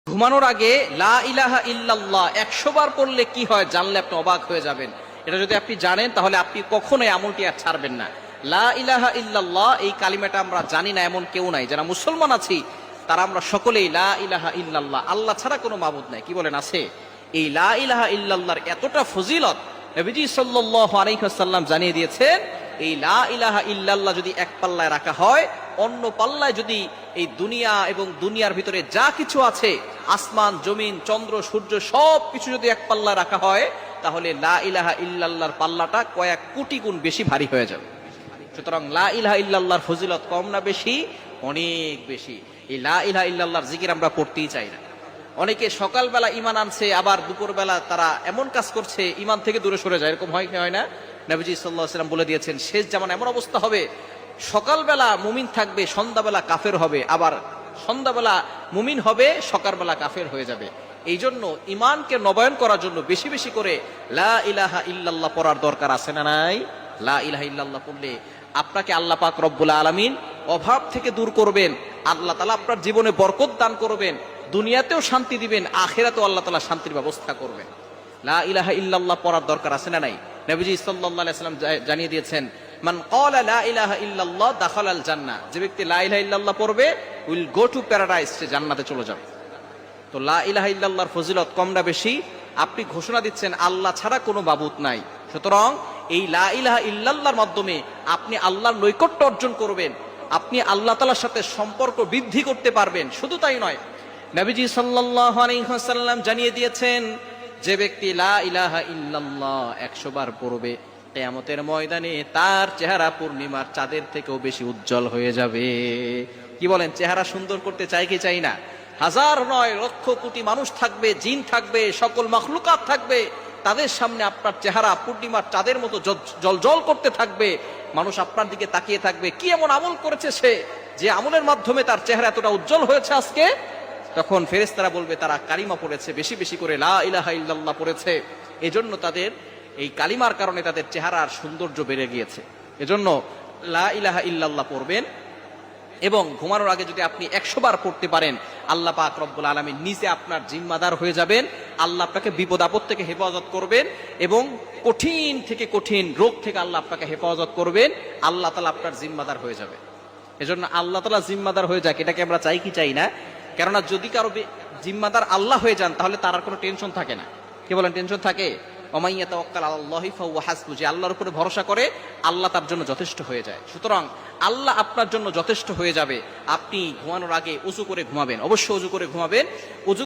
ঘুমানোর আগে লা ইলাহা ইল্লাল্লাহ 100 বার পড়লে কি হয় জানলে আপনি অবাক হয়ে যাবেন। এটা যদি আপনি জানেন তাহলে আপনি কখনোই আমলটি আর ছাড়বেন না। লা ইলাহা ইল্লাল্লাহ এই কালিমাটা আমরা জানি না এমন কেউ নাই। যারা মুসলমান আছি তারা আমরা সকলেই লা ইলাহা ইল্লাল্লাহ, আল্লাহ ছাড়া কোনো মাবুদ নাই, কি বলেন আছে? এই লা ইলাহা ইল্লাল্লাহর এতটা ফজিলত নবীজি সাল্লাল্লাহু আলাইহি ওয়াসাল্লাম জানিয়ে দিয়েছেন। এই লা ইলাহা ইল্লাল্লাহ যদি এক পাল্লায় রাখা হয়, অন্য পাল্লায় যদি এই দুনিয়া এবং দুনিয়ার ভিতরে যা কিছু আছে, আসমান জমিন চন্দ্র সূর্য সব কিছু যদি এক পাল্লায় রাখা হয়, তাহলে লা ইলাহা ইল্লাল্লাহর পাল্লাটা কয়েক কোটি গুণ বেশি ভারী হয়ে যাবে। সুতরাং লা ইলাহা ইল্লাল্লাহর ফজিলত কম না বেশি? অনেক বেশি। এই লা ইলাহা ইল্লাল্লাহর জিকির আমরা করতেই চাই না। অনেকে সকালবেলা ঈমান আনছে, আবার দুপুরবেলা তারা এমন কাজ করছে ঈমান থেকে দূরে সরে যায়। এরকম হয় কি হয় না? নবীজি সাল্লাল্লাহু আলাইহি ওয়াসাল্লাম বলে দিয়েছেন, শেষ জামানায় এমন অবস্থা হবে, সকালবেলা মুমিন থাকবে, সন্ধ্যাবেলা কাফের হবে, আবার সন্ধ্যাবেলা মুমিন হবে, সকালবেলা কাফের হয়ে যাবে। এই জন্য ঈমানকে নবায়ন করার জন্য বেশি বেশি করে লা ইলাহা ইল্লাল্লাহ পড়ার দরকার আছে না নাই? লা ইলাহা ইল্লাল্লাহ পড়লে আপনাকে আল্লাহ পাক রব্বুল আলামিন অভাব থেকে দূর করবেন, আল্লাহ তাআলা আপনার জীবনে বরকত দান করবেন, দুনিয়াতেও শান্তি দিবেন, আখিরাতেও আল্লাহ তাআলা শান্তির ব্যবস্থা করবেন। লা ইলাহা ইল্লাল্লাহ পড়ার দরকার আছে না নাই? নবীজি সাল্লাল্লাহু আলাইহি ওয়াসাল্লাম জানিয়ে দিয়েছেন, মান ক্বালা লা ইলাহা ইল্লাল্লাহ দাখালাল জান্নাহ, যে ব্যক্তি লা ইলাহা ইল্লাল্লাহ পড়বে উইল গো টু প্যারাডাইস, সে জান্নাতে চলে যাবে। তো লা ইলাহা ইল্লাল্লাহর ফজিলত কম না বেশি? আপনি ঘোষণা দিচ্ছেন আল্লাহ ছাড়া কোনো মাবুদ নাই। সুতরাং এই লা ইলাহা ইল্লাল্লাহর মাধ্যমে আপনি আল্লাহর নৈকট্য অর্জন করবেন, আপনি আল্লাহ তাআলার সাথে সম্পর্ক বৃদ্ধি করতে পারবেন। শুধু তাই নয়, নবীজি সাল্লাল্লাহু আলাইহি ওয়াসাল্লাম জানিয়ে দিয়েছেন, যে ব্যক্তি লা ইলাহা ইল্লাল্লাহ 100 বার পড়বে, কিয়ামতের ময়দানে তার চেহারা পূর্ণিমার চাঁদের থেকেও বেশি উজ্জ্বল হয়ে যাবে। কি বলেন? চেহারা সুন্দর করতে চাই কি চাই না? হাজার নয় লক্ষ কোটি মানুষ থাকবে, জিন থাকবে, সকল মাখলুকাত থাকবে, তাদের সামনে আপনার চেহারা পূর্ণিমার চাঁদের মতো জলজল করতে থাকবে। মানুষ আপনার দিকে তাকিয়ে থাকবে, কি এমন আমল করেছে সে, যে আমলের মাধ্যমে তার চেহারা এতটা উজ্জ্বল হয়েছে আজকে। তখন ফেরেশতারা বলবে তারা কালিমা পড়েছে, বেশি বেশি করে লা ইলাহা ইল্লাল্লাহ পড়েছে, এজন্য তাদের এই কালিমার কারণে তাদের চেহারার সৌন্দর্য বেড়ে গিয়েছে। এজন্য লা ইলাহা ইল্লাল্লাহ পড়বেন, এবং ঘুমানোর আগে যদি আপনি 100 বার পড়তে পারেন, আল্লাহ পাক রব্বুল আলামিন নিজে আপনার জিম্মাদার হয়ে যাবেন। আল্লাহ আপনাকে বিপদ আপদ থেকে হেফাজত করবেন, এবং কঠিন থেকে কঠিন রোগ থেকে আল্লাহ আপনাকে হেফাজত করবেন। আল্লাহ তাআলা আপনার জিম্মাদার হয়ে যাবে। এজন্য আল্লাহ তাআলা জিম্মাদার হয়ে যাক, এটাকে আমরা চাই কি চাই না? কেননা যদি কারো জিম্মাদার আল্লাহ হয়ে যান, তাহলে তার আর কোনো টেনশন থাকে না। কি বলেন? টেনশন থাকে? ওমান ইয়াতাওয়াক্কাল আলাল্লাহি ফাহুয়া হাসবুহ, যে আল্লাহর উপরে ভরসা করে আল্লাহ তার জন্য যথেষ্ট হয়ে যায়। সুতরাং আল্লাহ আপনার জন্য যথেষ্ট হয়ে যাবে। আপনি ঘুমানোর আগে উযু করে ঘুমাবেন, অবশ্যই উযু করে ঘুমাবেন। উযু